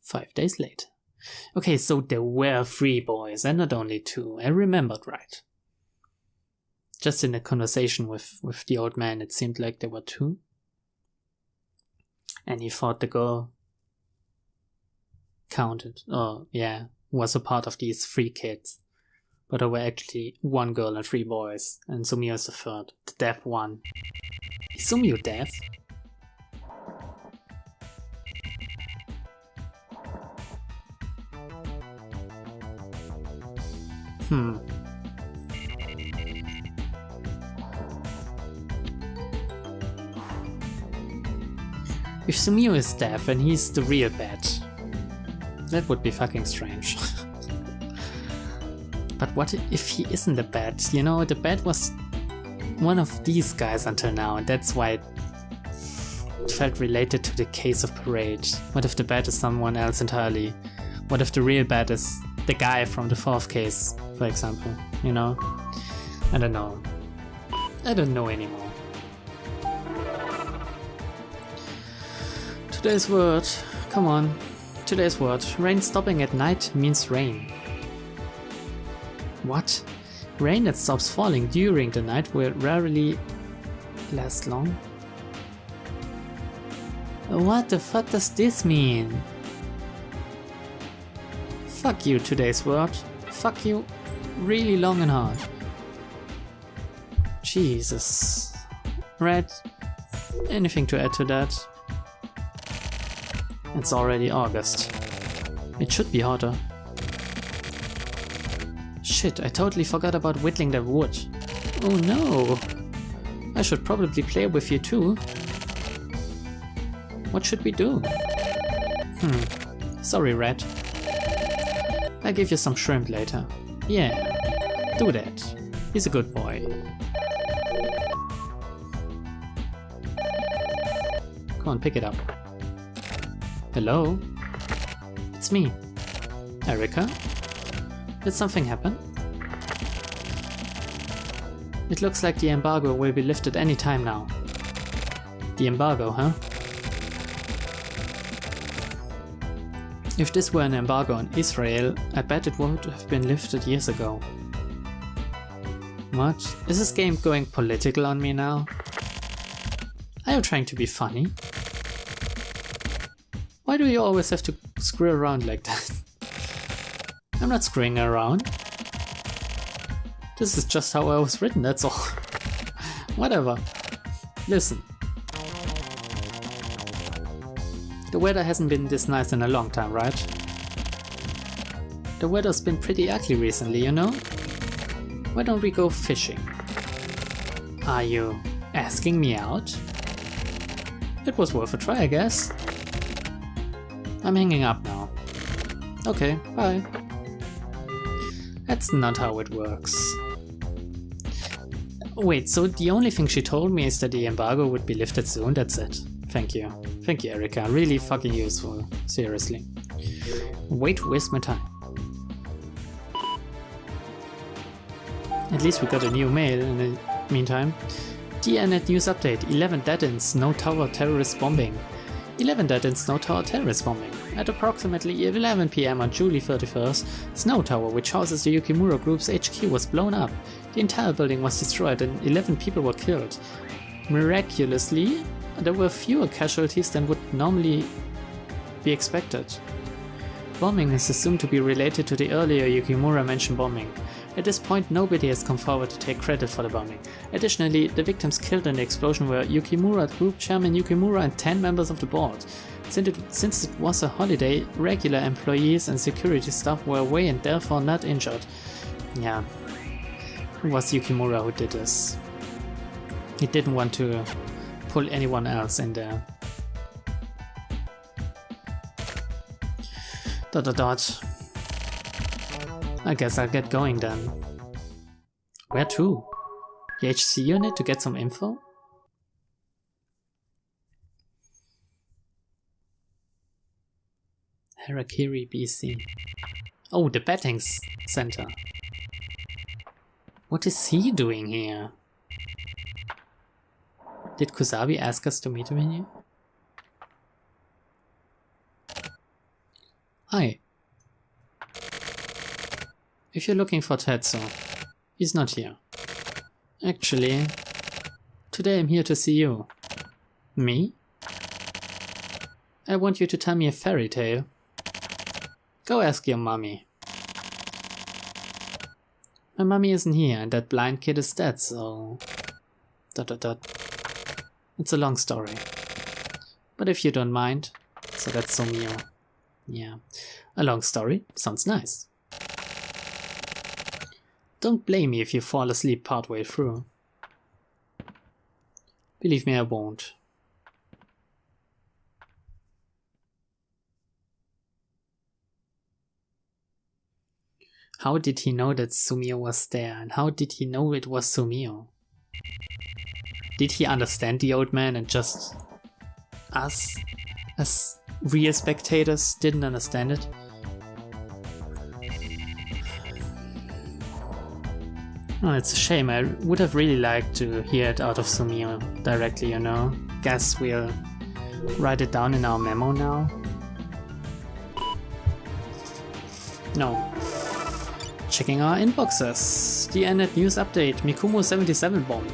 5 days later. Okay, so there were 3 boys and not only 2. I remembered right. Just in a conversation with the old man, it seemed like there were 2. And he thought the girl counted, was a part of these 3 kids. But there were actually 1 girl and 3 boys, and Sumio is the 3rd, the deaf one. Is Sumio deaf? If Sumio is deaf and he's the real bat, that would be fucking strange. But what if he isn't the bat? You know, the bat was one of these guys until now, and that's why it felt related to the case of Parade. What if the bat is someone else entirely? What if the real bat is the guy from the 4th case, for example? You know? I don't know. I don't know anymore. Today's word. Come on. Today's word. Rain stopping at night means rain. What? Rain that stops falling during the night will rarely last long? What the fuck does this mean? Fuck you, today's word. Fuck you really long and hard. Jesus. Red, anything to add to that? It's already August. It should be hotter. Shit, I totally forgot about whittling the wood. Oh no! I should probably play with you too. What should we do? Sorry, Red. I'll give you some shrimp later. Yeah, do that. He's a good boy. Come on, pick it up. Hello? It's me. Erica? Did something happen? It looks like the embargo will be lifted any time now. The embargo, huh? If this were an embargo on Israel, I bet it would have been lifted years ago. What? Is this game going political on me now? Are you trying to be funny? Why do you always have to screw around like that? I'm not screwing around. This is just how I was written, that's all. Whatever. Listen. The weather hasn't been this nice in a long time, right? The weather's been pretty ugly recently, you know? Why don't we go fishing? Are you asking me out? It was worth a try, I guess. I'm hanging up now. Okay, bye. That's not how it works. Wait, so the only thing she told me is that the embargo would be lifted soon, that's it. Thank you. Thank you, Erica. Really fucking useful. Seriously. Way to waste my time. At least we got a new mail in the meantime. DNet news update. 11 dead-ends, Snow Tower terrorist bombing. 11 dead-ends, Snow Tower terrorist bombing. At approximately 11 PM on July 31st, Snow Tower, which houses the Yukimura Group's HQ, was blown up. The entire building was destroyed and 11 people were killed. Miraculously, there were fewer casualties than would normally be expected. Bombing is assumed to be related to the earlier Yukimura mentioned bombing. At this point, nobody has come forward to take credit for the bombing. Additionally, the victims killed in the explosion were Yukimura Group Chairman Yukimura and 10 members of the board. Since it was a holiday, regular employees and security staff were away and therefore not injured. Yeah, it was Yukimura who did this. He didn't want to pull anyone else in there. ... I guess I'll get going then. Where to? The HC unit to get some info? Harakiri BC. Oh, the betting center. What is he doing here? Did Kusabi ask us to meet him in here? Hi. If you're looking for Tetsu, he's not here. Actually, today I'm here to see you. Me? I want you to tell me a fairy tale. Go ask your mommy. My mommy isn't here and that blind kid is dead, so... ... It's a long story. But if you don't mind, so that's Sumio. Yeah, a long story sounds nice. Don't blame me if you fall asleep partway through. Believe me, I won't. How did he know that Sumio was there, and how did he know it was Sumio? Did he understand the old man and just us, as real spectators, didn't understand it? Oh, it's a shame. I would have really liked to hear it out of Sumio directly, you know. Guess we'll write it down in our memo now. No. Checking our inboxes. The Nnet news update. Mikumo 77 bomb.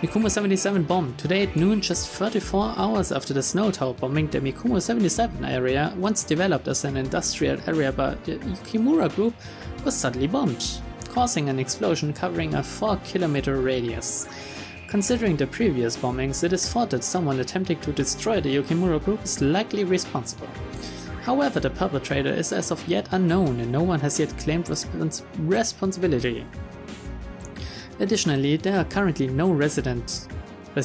Mikumo 77 bomb. Today at noon, just 34 hours after the snow tower bombing, the Mikumo 77 area, once developed as an industrial area by the Yukimura group, was suddenly bombed, causing an explosion covering a 4-kilometer radius. Considering the previous bombings, it is thought that someone attempting to destroy the Yukimura group is likely responsible. However, the perpetrator is as of yet unknown and no one has yet claimed responsibility. Additionally, there are currently no residents in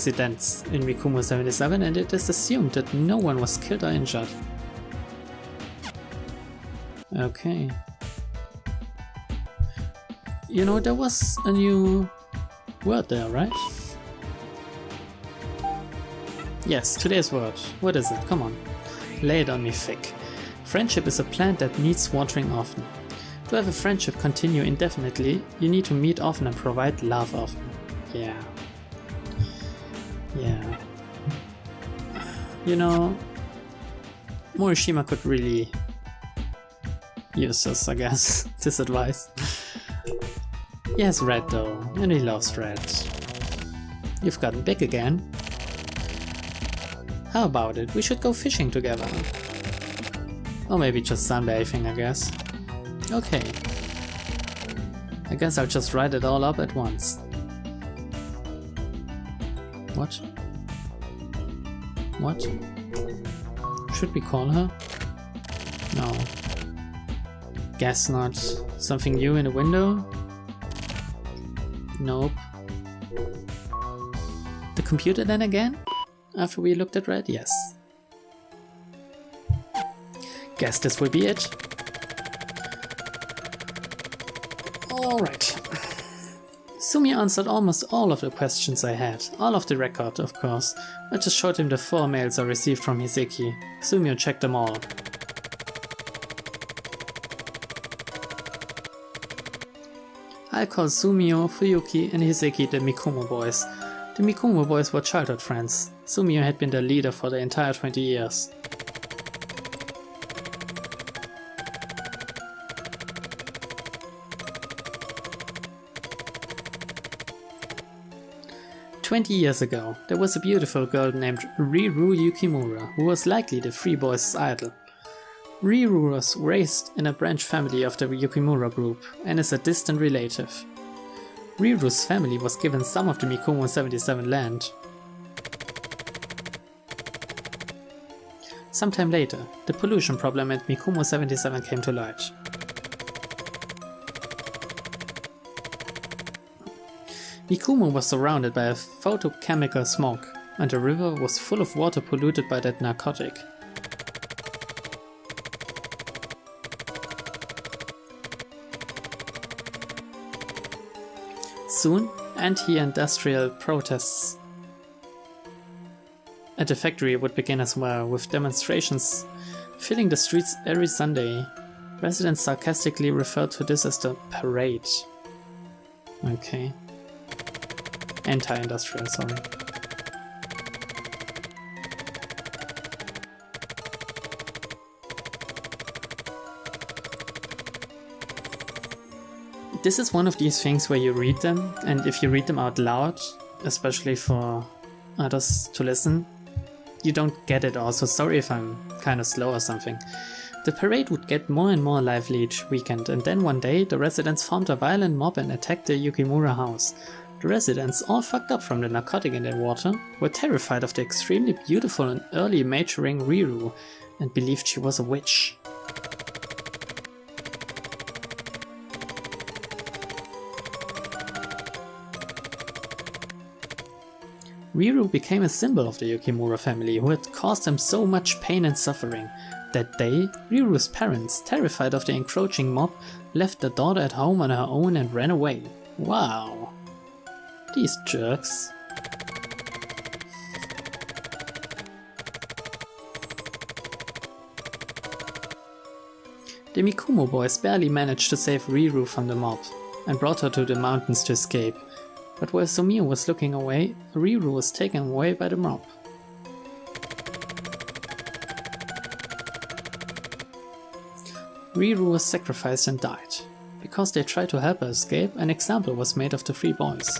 Mikumo 77 and it is assumed that no one was killed or injured. Okay. You know, there was a new word there, right? Yes, today's word. What is it? Come on. Lay it on me thick. Friendship is a plant that needs watering often. To have a friendship continue indefinitely, you need to meet often and provide love often. Yeah. Yeah. You know, Morishima could really use this, I guess, this advice. He has Red though, and he loves Red. You've gotten big again. How about it? We should go fishing together. Or maybe just sunbathing, I guess. Okay. I guess I'll just write it all up at once. What? What? Should we call her? No. Guess not. Something new in the window? Nope. The computer then again? After we looked at Red? Yes. Guess this will be it. Alright. Sumi answered almost all of the questions I had. All of the record, of course. I just showed him the 4 mails I received from Hiseki. Sumio checked them all. I call Sumio, Fuyuki and Hiseki the Mikumo boys. The Mikumo boys were childhood friends. Sumio had been their leader for the entire 20 years. "20 years ago, there was a beautiful girl named Riru Yukimura, who was likely the 3 boys' idol. Riru was raised in a branch family of the Yukimura group and is a distant relative. Riru's family was given some of the Mikumo 77 land. Sometime later, the pollution problem at Mikumo 77 came to light. Mikumo was surrounded by a photochemical smoke, and the river was full of water polluted by that narcotic. Soon, anti-industrial protests at the factory would begin as well, with demonstrations filling the streets every Sunday. Residents sarcastically referred to this as the parade. Okay. Anti-industrial, sorry. This is one of these things where you read them, and if you read them out loud, especially for others to listen, you don't get it all, so sorry if I'm kind of slow or something. The parade would get more and more lively each weekend, and then one day the residents formed a violent mob and attacked the Yukimura house. The residents, all fucked up from the narcotic in their water, were terrified of the extremely beautiful and early maturing Riru, and believed she was a witch. Riru became a symbol of the Yukimura family, who had caused them so much pain and suffering. That day, Riru's parents, terrified of the encroaching mob, left their daughter at home on her own and ran away. Wow. These jerks. The Mikumo boys barely managed to save Riru from the mob, and brought her to the mountains to escape. But while Sumio was looking away, Riru was taken away by the mob. Riru was sacrificed and died. Because they tried to help her escape, an example was made of the 3 boys.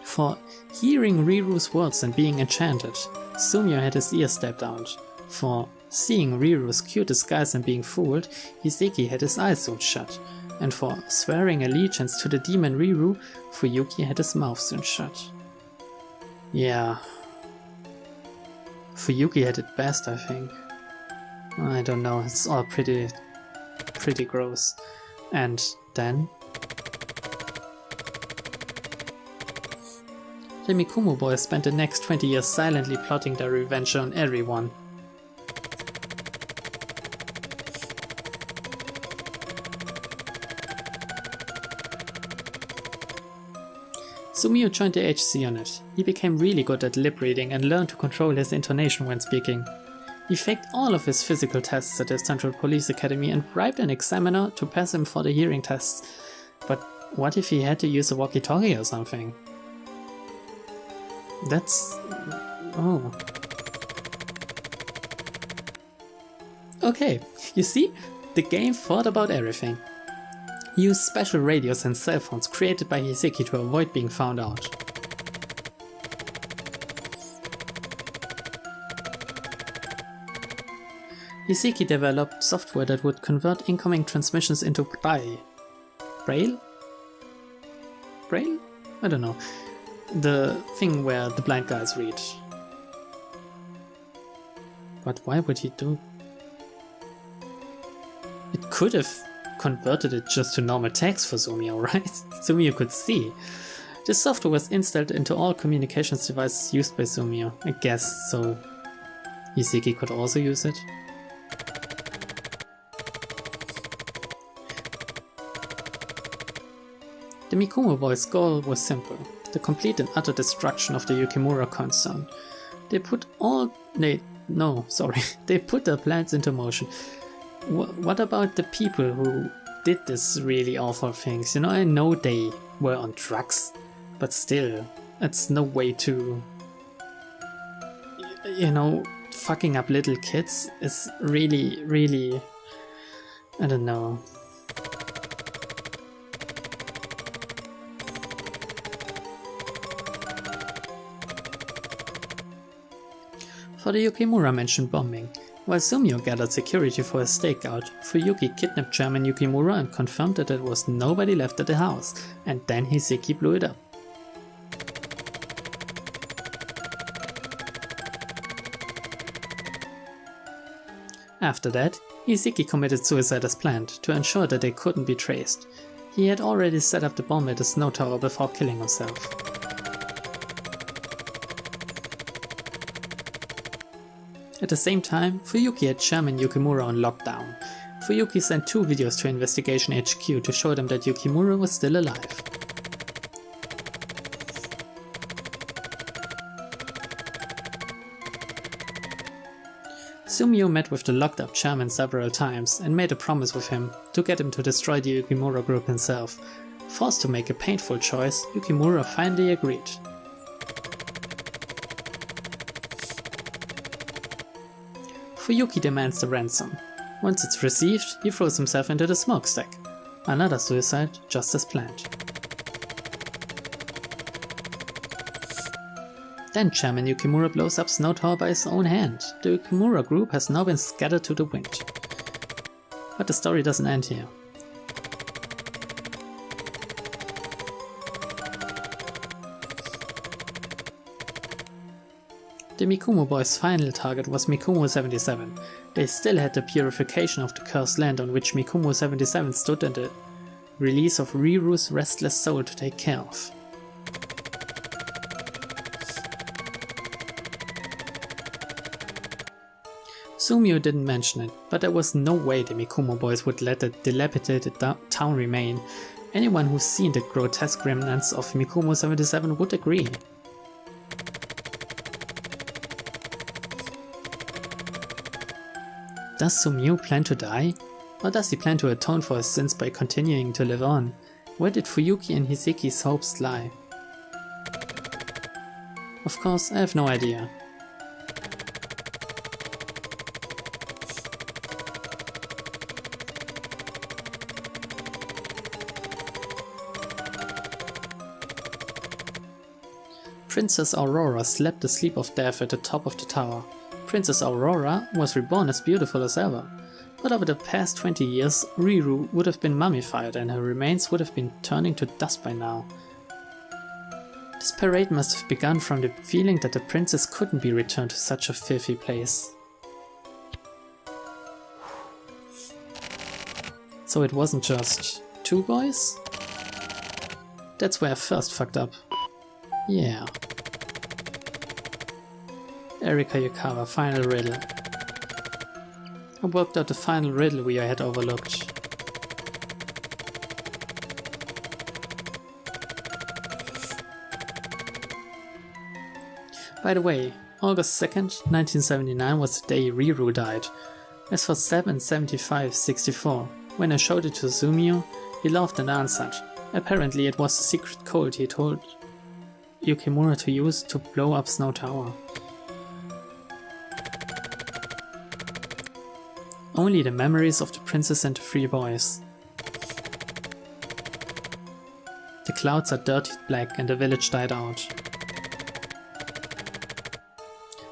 For hearing Riru's words and being enchanted, Sumio had his ears stabbed out. For seeing Riru's cute disguise and being fooled, Hiseki had his eyes sewn shut. And for swearing allegiance to the demon Riru, Fuyuki had his mouth sewn shut. Yeah. Fuyuki had it best, I think. I don't know, it's all pretty gross. And then the Mikumo boys spent the next 20 years silently plotting their revenge on everyone. Sumio joined the HC on it. He became really good at lip reading and learned to control his intonation when speaking. He faked all of his physical tests at the Central Police Academy and bribed an examiner to pass him for the hearing tests. But what if he had to use a walkie-talkie or something? That's... oh. Okay, you see? The game thought about everything. He used special radios and cell phones created by Hiseki to avoid being found out. Hiseki developed software that would convert incoming transmissions into Braille. Braille? Braille? I don't know. The thing where the blind guys read. But why would he do? It could have converted it just to normal text for Sumio, right? Sumio could see. This software was installed into all communications devices used by Sumio, I guess, so Hiseki could also use it. The Mikumo boys' goal was simple: the complete and utter destruction of the Yukimura concern. They put they put their plans into motion. What about the people who did this really awful things? You know, I know they were on drugs, but still, it's no way to... You know, fucking up little kids is really, really... I don't know. For the Yukimura mentioned bombing. While Sumio gathered security for his stakeout, Fuyuki kidnapped Chairman Yukimura and confirmed that there was nobody left at the house, and then Hiseki blew it up. After that, Hiseki committed suicide as planned, to ensure that they couldn't be traced. He had already set up the bomb at the snow tower before killing himself. At the same time, Fuyuki had Chairman Yukimura on lockdown. Fuyuki sent 2 videos to Investigation HQ to show them that Yukimura was still alive. Sumio met with the locked up chairman several times and made a promise with him to get him to destroy the Yukimura group himself. Forced to make a painful choice, Yukimura finally agreed. Fuyuki demands the ransom. Once it's received, he throws himself into the smokestack. Another suicide, just as planned. Then Chairman Yukimura blows up Snow Tower by his own hand. The Yukimura group has now been scattered to the wind. But the story doesn't end here. The Mikumo boys' final target was Mikumo 77. They still had the purification of the cursed land on which Mikumo 77 stood and the release of Riru's restless soul to take care of. Sumio didn't mention it, but there was no way the Mikumo boys would let the dilapidated town remain. Anyone who's seen the grotesque remnants of Mikumo 77 would agree. Does Sumio plan to die? Or does he plan to atone for his sins by continuing to live on? Where did Fuyuki and Hiseki's hopes lie? Of course, I have no idea. Princess Aurora slept the sleep of death at the top of the tower. Princess Aurora was reborn as beautiful as ever, but over the past 20 years, Riru would have been mummified and her remains would have been turning to dust by now. This parade must have begun from the feeling that the princess couldn't be returned to such a filthy place. So it wasn't just 2 boys? That's where I first fucked up. Yeah. Erika Yukawa, final riddle. I worked out the final riddle we had overlooked. By the way, August 2nd, 1979 was the day Riru died. As for 77564, when I showed it to Sumio, he laughed and answered. Apparently it was the secret code he told Yukimura to use to blow up Snow Tower. Only the memories of the princess and the 3 boys. The clouds are dirtied black and the village died out.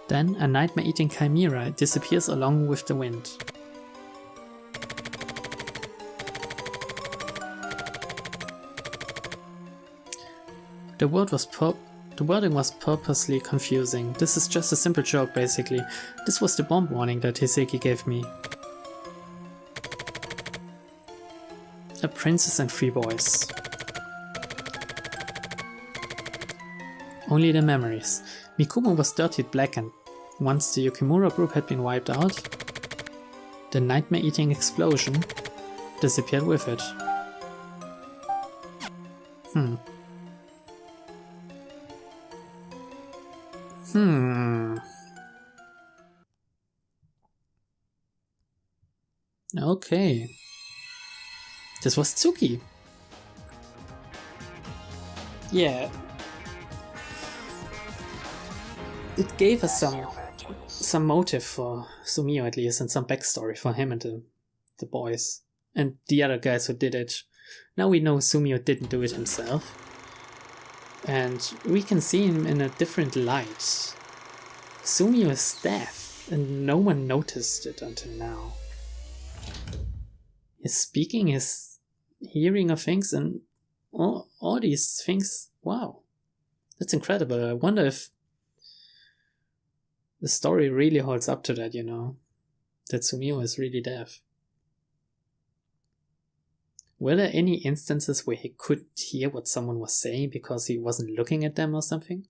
Then a nightmare-eating chimera disappears along with the wind. The wording was purposely confusing. This is just a simple joke basically. This was the bomb warning that Hiseki gave me. A princess and 3 boys. Only the memories. Mikumo was dirtied black and once the Yukimura group had been wiped out, the nightmare-eating explosion disappeared with it. Okay. This was Tsuki. Yeah. It gave us some motive for Sumio at least, and some backstory for him and the boys. And the other guys who did it. Now we know Sumio didn't do it himself. And we can see him in a different light. Sumio is deaf, and no one noticed it until now. His speaking, his hearing of things, and all these things, wow. That's incredible. I wonder if the story really holds up to that, you know. That Sumio is really deaf. Were there any instances where he couldn't hear what someone was saying because he wasn't looking at them or something?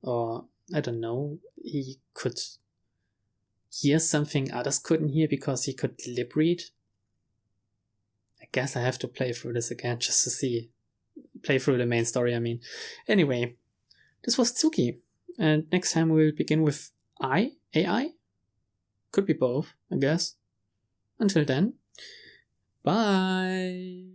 Or, I don't know, he could hear something others couldn't hear because he could lip read? I guess I have to play through this again just to see. Play through the main story, I mean. Anyway, this was Tsuki. And next time we'll begin with AI? Could be both, I guess. Until then, bye!